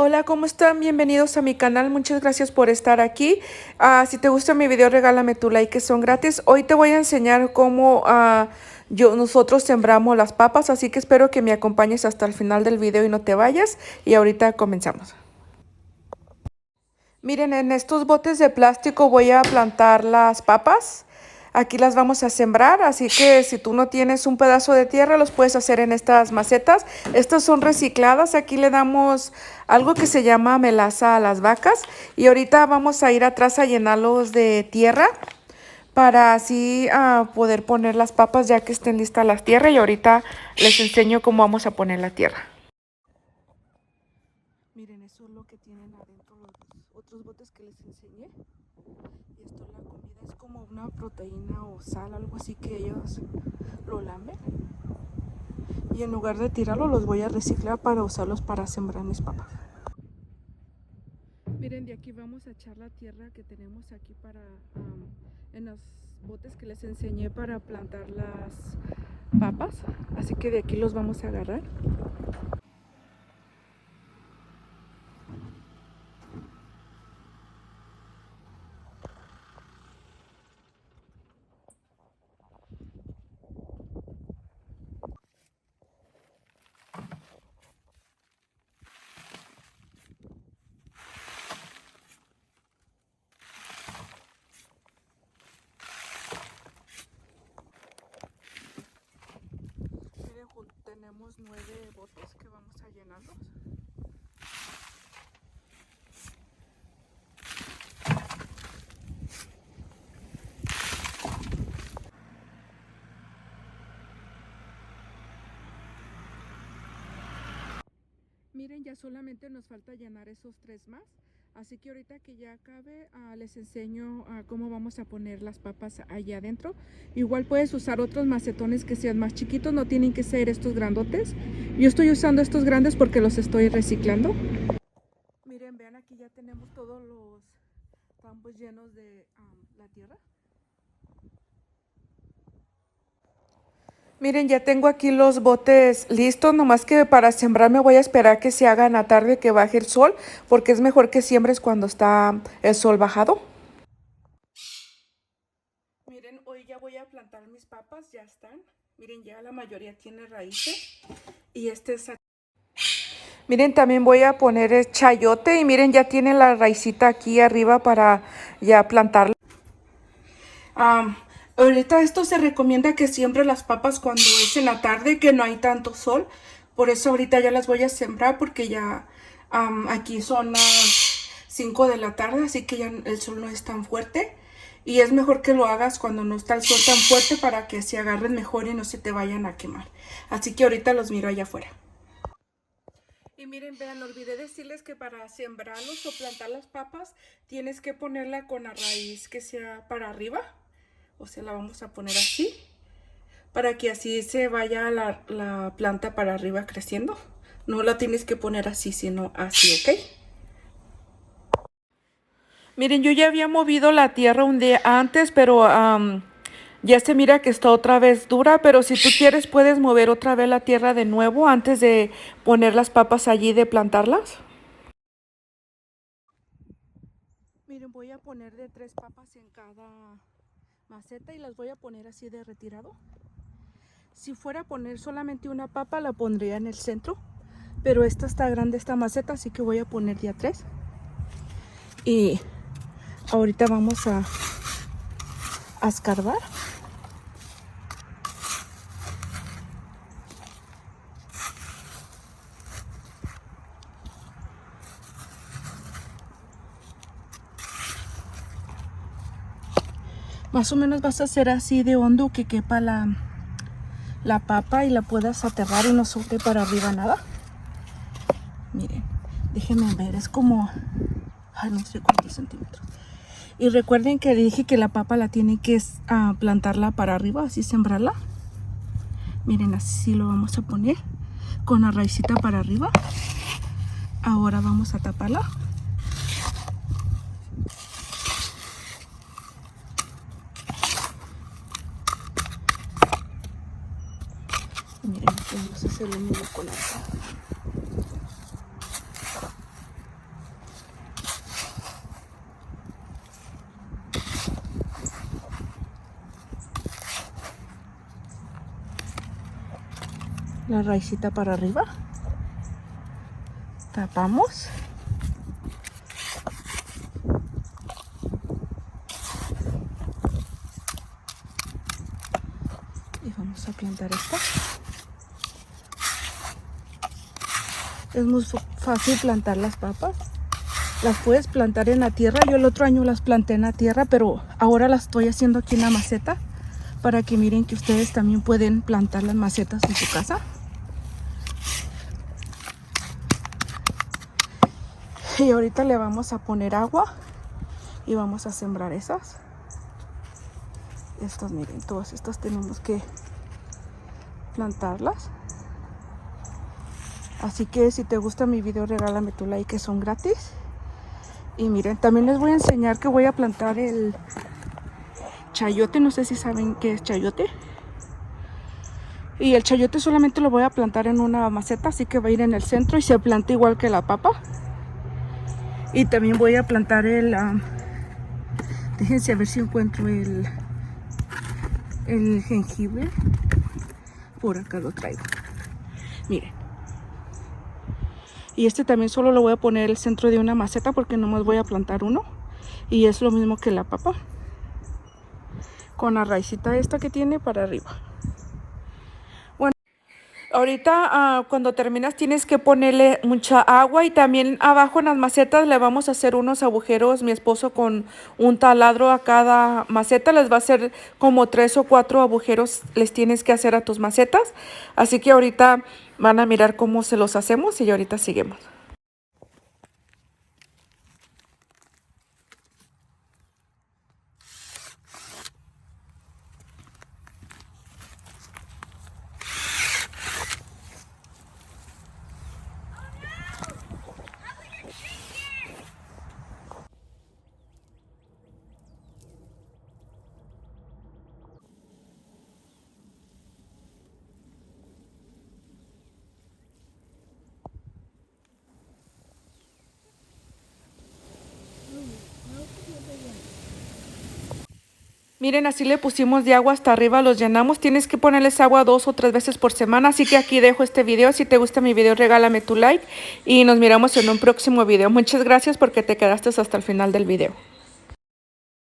Hola, ¿cómo están? Bienvenidos a mi canal. Muchas gracias por estar aquí. Si te gusta mi video, regálame tu like, que son gratis. Hoy te voy a enseñar cómo nosotros sembramos las papas, así que espero que me acompañes hasta el final del video y no te vayas. Y ahorita comenzamos. Miren, en estos botes de plástico voy a plantar las papas. Aquí las vamos a sembrar, así que si tú no tienes un pedazo de tierra, los puedes hacer en estas macetas. Estas son recicladas, aquí le damos algo que se llama melaza a las vacas. Y ahorita vamos a ir atrás a llenarlos de tierra para así poder poner las papas ya que estén listas las tierras. Y ahorita les enseño cómo vamos a poner la tierra. Miren, eso es lo que tienen adentro los otros botes que les enseñé. Y esto la comida es como una proteína o sal, algo así que ellos lo lamen. Y en lugar de tirarlo, los voy a reciclar para usarlos para sembrar mis papas. Miren, de aquí vamos a echar la tierra que tenemos aquí para en los botes que les enseñé para plantar las papas. Así que de aquí los vamos a agarrar. Tenemos 9 botes que vamos a llenarlos. Miren, ya solamente nos falta llenar esos 3 más. Así que ahorita que ya acabe, les enseño cómo vamos a poner las papas allá adentro. Igual puedes usar otros macetones que sean más chiquitos, no tienen que ser estos grandotes. Yo estoy usando estos grandes porque los estoy reciclando. Miren, vean, aquí ya tenemos todos los tambos llenos de la tierra. Miren, ya tengo aquí los botes listos, nomás que para sembrar me voy a esperar que se haga en la tarde, que baje el sol, porque es mejor que siembres cuando está el sol bajado. Miren, hoy ya voy a plantar mis papas, ya están. Miren, ya la mayoría tiene raíces. Y este es... Miren, también voy a poner el chayote y miren, ya tiene la raicita aquí arriba para ya plantarla. Ahorita esto se recomienda que siembre las papas cuando es en la tarde, que no hay tanto sol. Por eso ahorita ya las voy a sembrar porque ya aquí son las 5 de la tarde, así que ya el sol no es tan fuerte. Y es mejor que lo hagas cuando no está el sol tan fuerte para que se agarren mejor y no se te vayan a quemar. Así que ahorita los miro allá afuera. Y miren, vean, olvidé decirles que para sembrarlos o plantar las papas tienes que ponerla con la raíz que sea para arriba. O sea, la vamos a poner así, para que así se vaya la planta para arriba creciendo. No la tienes que poner así, sino así, ¿ok? Miren, yo ya había movido la tierra un día antes, pero ya se mira que está otra vez dura. Pero si tú quieres, puedes mover otra vez la tierra de nuevo antes de poner las papas allí, de plantarlas. Miren, voy a poner de 3 papas en cada maceta y las voy a poner así de retirado. Si fuera a poner solamente una papa, la pondría en el centro, pero esta está grande, esta maceta, así que voy a poner ya 3. Y ahorita vamos a escarbar. Más o menos vas a hacer así de hondo que quepa la papa y la puedas aterrar y no suelte para arriba nada. Miren, déjenme ver, es como, ay, no sé cuántos centímetros. Y recuerden que dije que la papa la tienen que plantarla para arriba, así sembrarla. Miren, así lo vamos a poner con la raicita para arriba. Ahora vamos a taparla. Miren, vamos a hacer lo mismo con la otra. la raicita para arriba. Tapamos. Y vamos a plantar esta. Es muy fácil plantar las papas. Las puedes plantar en la tierra. Yo el otro año las planté en la tierra, pero ahora las estoy haciendo aquí en la maceta para que miren que ustedes también pueden plantar las macetas en su casa. Y ahorita le vamos a poner agua y vamos a sembrar esas. Estas, miren, todas estas tenemos que plantarlas. Así que si te gusta mi video, regálame tu like, que son gratis. Y miren, también les voy a enseñar que voy a plantar el chayote. No sé si saben qué es chayote. Y el chayote solamente lo voy a plantar en una maceta, así que va a ir en el centro y se planta igual que la papa. Y también voy a plantar el... déjense a ver si encuentro el jengibre. Por acá lo traigo. Miren. Y este también solo lo voy a poner en el centro de una maceta porque nomás voy a plantar uno. Y es lo mismo que la papa. Con la raicita esta que tiene para arriba. Ahorita cuando terminas tienes que ponerle mucha agua y también abajo en las macetas le vamos a hacer unos agujeros. Mi esposo con un taladro a cada maceta les va a hacer como 3 o 4 agujeros, les tienes que hacer a tus macetas. Así que ahorita van a mirar cómo se los hacemos y ahorita seguimos. Miren, así le pusimos de agua hasta arriba, los llenamos. Tienes que ponerles agua 2 o 3 veces por semana. Así que aquí dejo este video. Si te gusta mi video, regálame tu like. Y nos miramos en un próximo video. Muchas gracias porque te quedaste hasta el final del video.